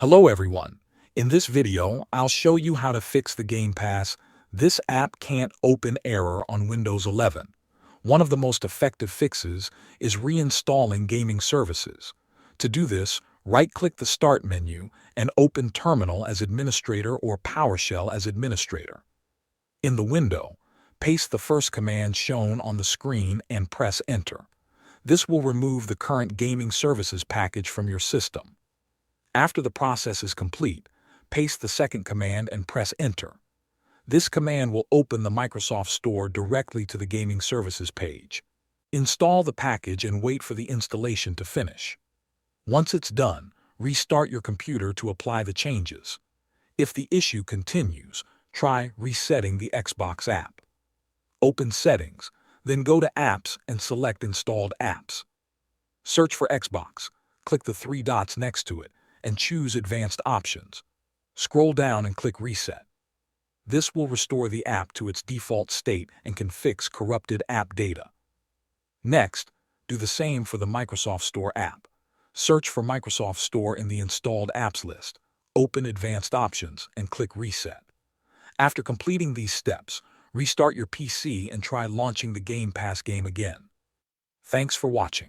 Hello everyone. In this video, I'll show you how to fix the Game Pass "This app can't open" error on Windows 11. One of the most effective fixes is reinstalling gaming services. To do this, right-click the Start menu and open Terminal as Administrator or PowerShell as Administrator. In the window, paste the first command shown on the screen and press Enter. This will remove the current gaming services package from your system. After the process is complete, paste the second command and press Enter. This command will open the Microsoft Store directly to the Gaming Services page. Install the package and wait for the installation to finish. Once it's done, restart your computer to apply the changes. If the issue continues, try resetting the Xbox app. Open Settings, then go to Apps and select Installed Apps. Search for Xbox, click the three dots next to it, and choose Advanced Options. Scroll down and click Reset. This will restore the app to its default state and can fix corrupted app data. Next, do the same for the Microsoft Store app. Search for Microsoft Store in the Installed Apps list, open Advanced Options, and click Reset. After completing these steps, restart your PC and try launching the Game Pass game again. Thanks for watching.